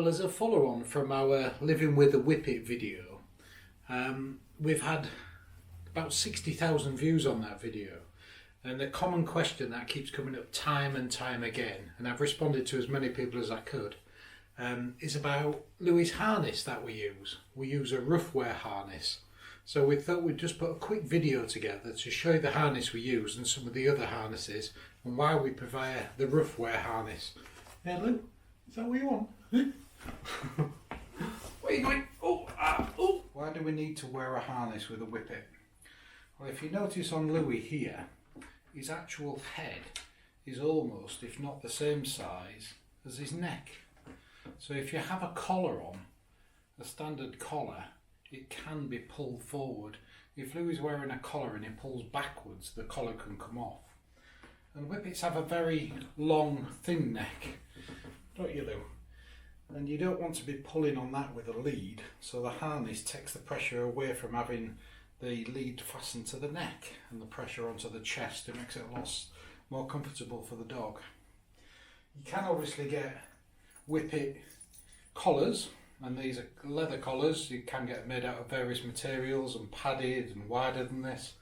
Well, as a follow-on from our Living with a Whippet video, we've had about 60,000 views on that video, and the common question that keeps coming up time and time again, and I've responded to as many people as I could, is about Louis' harness that we use. We use a Ruffwear harness, so we thought we'd just put a quick video together to show you the harness we use and some of the other harnesses and why we prefer the Ruffwear harness. Yeah, Lou, is that what you want? Where are you going? Oh! Why do we need to wear a harness with a whippet? Well, if you notice on Louis here, his actual head is almost, if not the same size, as his neck. So if you have a collar on, a standard collar, it can be pulled forward. If Louis is wearing a collar and he pulls backwards, the collar can come off. And whippets have a very long, thin neck, don't you, Lou? And you don't want to be pulling on that with a lead, so the harness takes the pressure away from having the lead fastened to the neck and the pressure onto the chest. It makes it a lot more comfortable for the dog. You can obviously get whippet collars, and these are leather collars. You can get made out of various materials and padded and wider than this,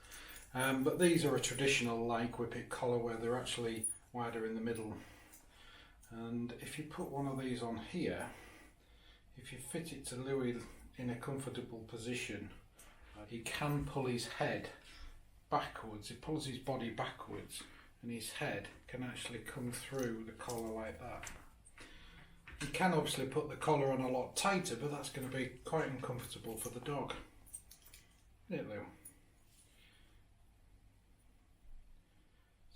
but these are a traditional like whippet collar where they're actually wider in the middle. And if you put one of these on here, if you fit it to Louis in a comfortable position, he can pull his head backwards. He pulls his body backwards and his head can actually come through the collar like that. You can obviously put the collar on a lot tighter, but that's going to be quite uncomfortable for the dog. Isn't it, Lou?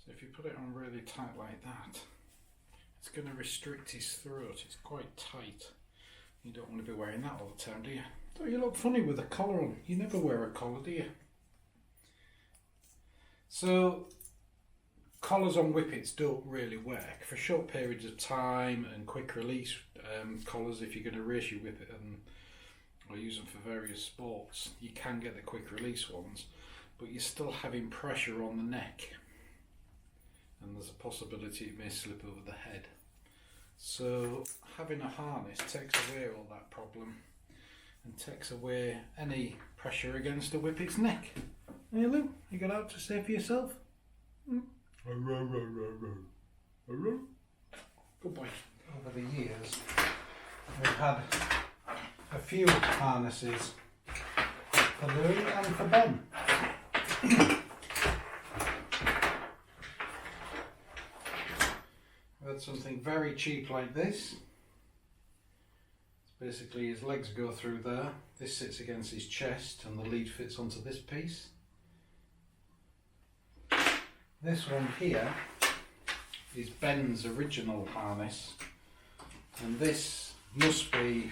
So if you put it on really tight like that, it's going to restrict his throat. It's quite tight. You don't want to be wearing that all the time, do you? Don't you look funny with a collar on? You never wear a collar, do you? So collars on whippets don't really work for short periods of time and quick release collars. If you're going to race your whippet or use them for various sports, you can get the quick release ones, but you're still having pressure on the neck, and there's a possibility it may slip over the head. So having a harness takes away all that problem and takes away any pressure against a whippet's neck. Hey Lou, you got out to say for yourself? Good boy. Over the years we've had a few harnesses for Louis and for Ben. We had something very cheap like this. It's basically his legs go through there, this sits against his chest and the lead fits onto this piece. This one here is Ben's original harness, and this must be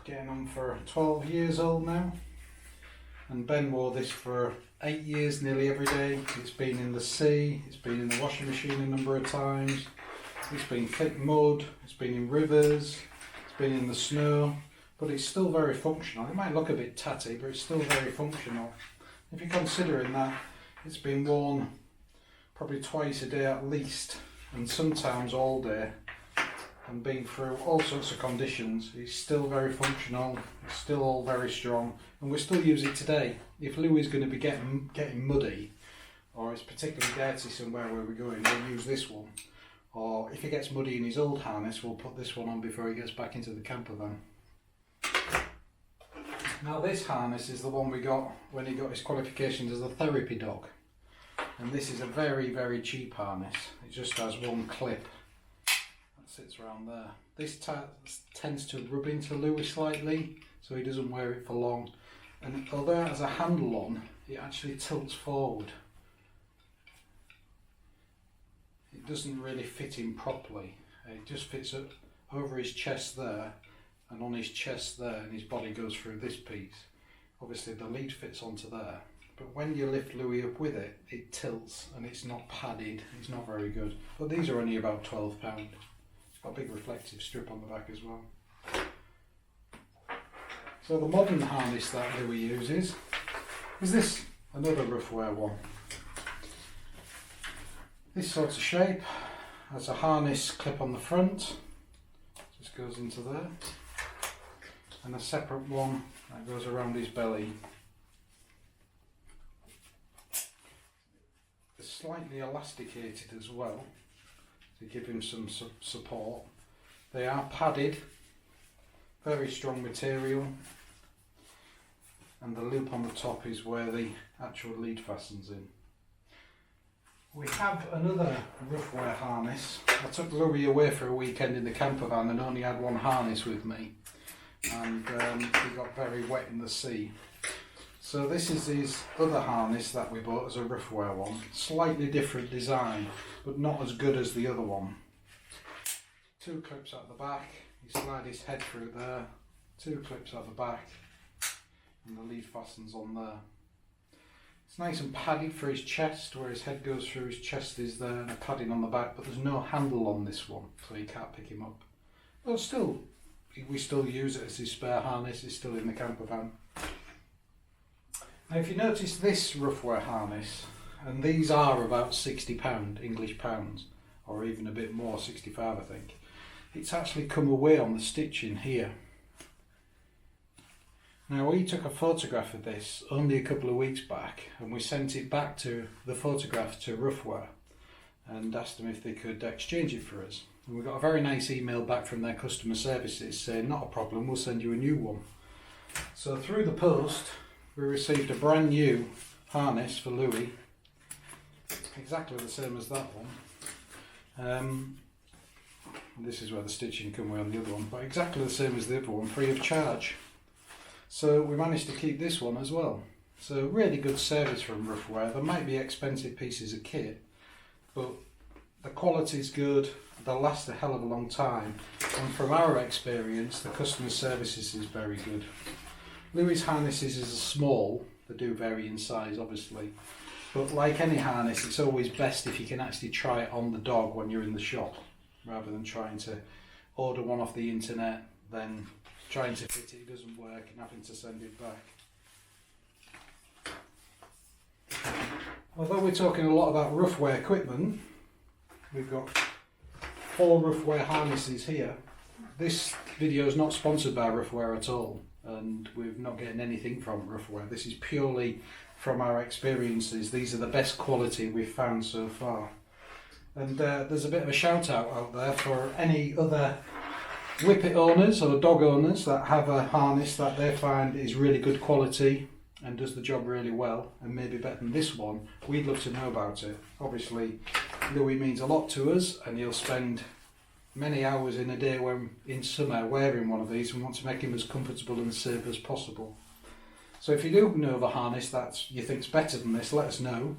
getting on for 12 years old now, and Ben wore this for 8 years nearly every day. It's been in the sea, it's been in the washing machine a number of times, it's been thick mud, it's been in rivers, it's been in the snow, but it's still very functional. It might look a bit tatty, but it's still very functional. If you're considering that it's been worn probably twice a day at least, and sometimes all day, and been through all sorts of conditions, it's still very functional, it's still all very strong, and we still use it today. If Louis is going to be getting muddy, or it's particularly dirty somewhere where we're going, we'll use this one. Or if he gets muddy in his old harness, we'll put this one on before he gets back into the camper van. Now this harness is the one we got when he got his qualifications as a therapy dog. And this is a very, very cheap harness. It just has one clip that sits around there. This tends to rub into Louis slightly, so he doesn't wear it for long. And although it has a handle on, it actually tilts forward. It doesn't really fit him properly. It just fits up over his chest there, and on his chest there, and his body goes through this piece. Obviously the lead fits onto there, but when you lift Louis up with it, it tilts and it's not padded, it's not very good. But these are only about £12. It's got a big reflective strip on the back as well. So the modern harness that Louis uses is this, another Ruffwear one. This sort of shape, has a harness clip on the front, goes into there, and a separate one that goes around his belly. It's slightly elasticated as well to give him some support. They are padded, very strong material, and the loop on the top is where the actual lead fastens in. We have another Ruffwear harness. I took Louis away for a weekend in the camper van and only had one harness with me, and he got very wet in the sea. So this is his other harness that we bought as a Ruffwear one. Slightly different design, but not as good as the other one. 2 clips at the back, you slide his head through there, 2 clips at the back, and the lead fastens on there. It's nice and padded for his chest, where his head goes through, his chest is there, and a padding on the back, but there's no handle on this one, so you can't pick him up. But still, we still use it as his spare harness, it's still in the camper van. Now if you notice this Ruffwear harness, and these are about £60 English pounds, or even a bit more, 65 I think, it's actually come away on the stitching here. Now we took a photograph of this only a couple of weeks back, and we sent it back to the photograph to Ruffwear and asked them if they could exchange it for us. And we got a very nice email back from their customer services saying not a problem, we'll send you a new one. So through the post we received a brand new harness for Louis, exactly the same as that one. This is where the stitching come away on the other one, but exactly the same as the other one, free of charge. So we managed to keep this one as well. So really good service from Ruffwear. There might be expensive pieces of kit, but the quality is good, they'll last a hell of a long time, and from our experience the customer services is very good. Louis' harnesses is small, they do vary in size obviously, but like any harness it's always best if you can actually try it on the dog when you're in the shop, rather than trying to order one off the internet, then trying to fit it doesn't work and having to send it back. Although we're talking a lot about Ruffwear equipment, we've got 4 Ruffwear harnesses here. This video is not sponsored by Ruffwear at all, and we're not getting anything from Ruffwear. This is purely from our experiences. These are the best quality we've found so far. And there's a bit of a shout out there for any other whippet owners or dog owners that have a harness that they find is really good quality and does the job really well, and maybe better than this one. We'd love to know about it. Obviously Louis means a lot to us, and he'll spend many hours in a day when in summer wearing one of these, and want to make him as comfortable and safe as possible. So if you do know of a harness that you think's better than this, let us know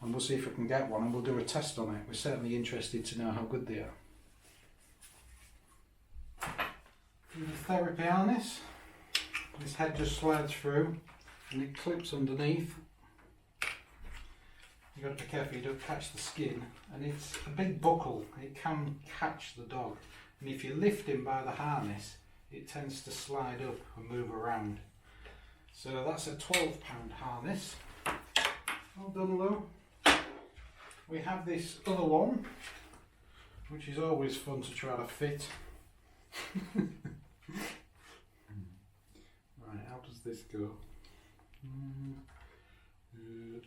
and we'll see if we can get one and we'll do a test on it. We're certainly interested to know how good they are. The therapy harness, his head just slides through and it clips underneath. You've got to be careful you don't catch the skin, and it's a big buckle, it can catch the dog, and if you lift him by the harness it tends to slide up and move around. So that's a £12 harness. Well done, Lou. We have this other one which is always fun to try to fit. Right, how does this go?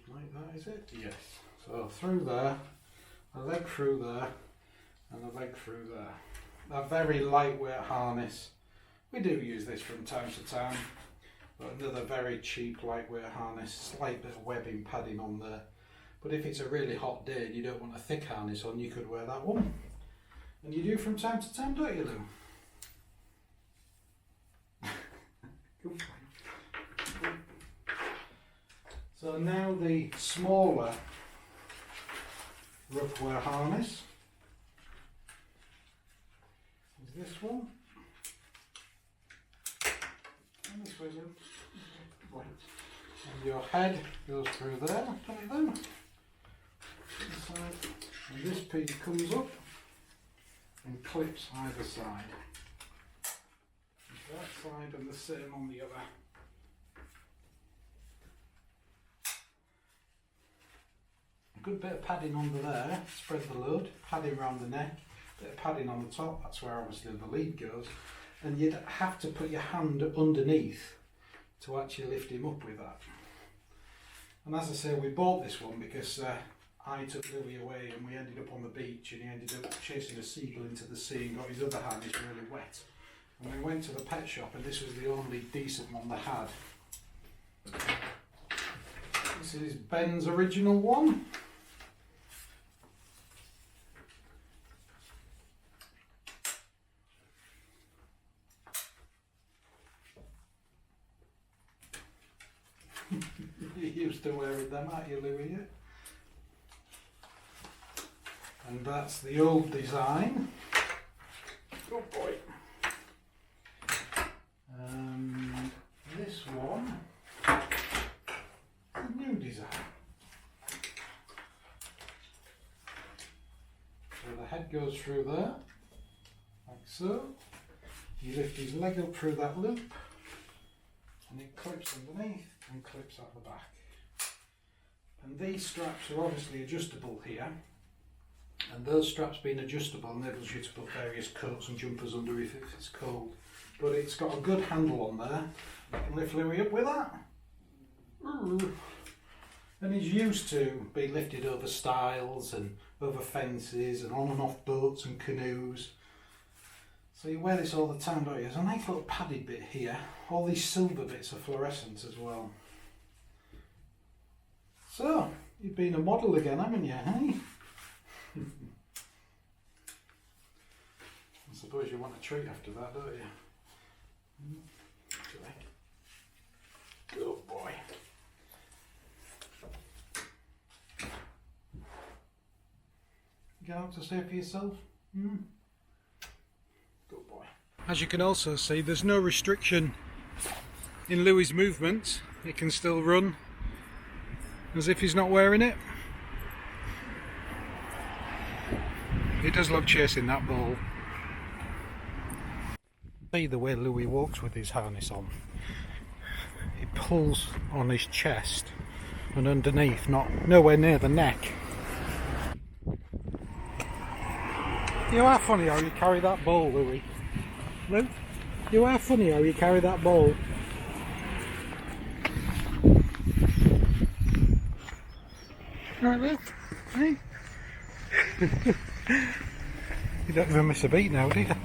Like that, is it? Yes. So through there, a leg through there, and a leg through there. A very lightweight harness. We do use this from time to time, but another very cheap lightweight harness, slight bit of webbing padding on there. But if it's a really hot day and you don't want a thick harness on, you could wear that one. And you do from time to time, don't you, Lou? So now the smaller Ruffwear harness is this one. And this way, and your head goes through there, like that. And this piece comes up and clips either side. That side and the same on the other. A good bit of padding under there, spread the load, padding around the neck, bit of padding on the top, that's where obviously the lead goes, and you'd have to put your hand underneath to actually lift him up with that. And as I say, we bought this one because I took Louis away and we ended up on the beach and he ended up chasing a seagull into the sea and got his other harness really wet. And we went to the pet shop and this was the only decent one they had. This is Ben's original one. You used to wearing them, aren't you, Louis? And that's the old design. Oh boy. This one, the new design. So the head goes through there, like so. You lift his leg up through that loop, and it clips underneath and clips out the back. And these straps are obviously adjustable here. And those straps being adjustable enables you to put various coats and jumpers under if it's cold. But it's got a good handle on there. You can lift Louis up with that. And he's used to being lifted over stiles and over fences and on and off boats and canoes. So you wear this all the time, don't you? There's a nice little padded bit here. All these silver bits are fluorescent as well. So, you've been a model again, haven't you, hey? I suppose you want a treat after that, don't you? Good boy. Get out to say for yourself? Good boy. As you can also see, there's no restriction in Louis' movements. He can still run as if he's not wearing it. He does love chasing that ball. See the way Louis walks with his harness on. He pulls on his chest and underneath, nowhere near the neck. You are funny how you carry that ball, Louis. Lou? You are funny how you carry that ball. Right, Lou? Hey? You don't even miss a beat now, do you?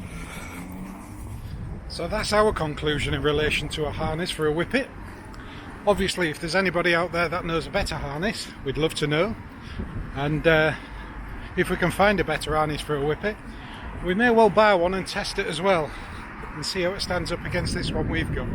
So that's our conclusion in relation to a harness for a whippet. Obviously, if there's anybody out there that knows a better harness, we'd love to know. And if we can find a better harness for a whippet, we may well buy one and test it as well and see how it stands up against this one we've got.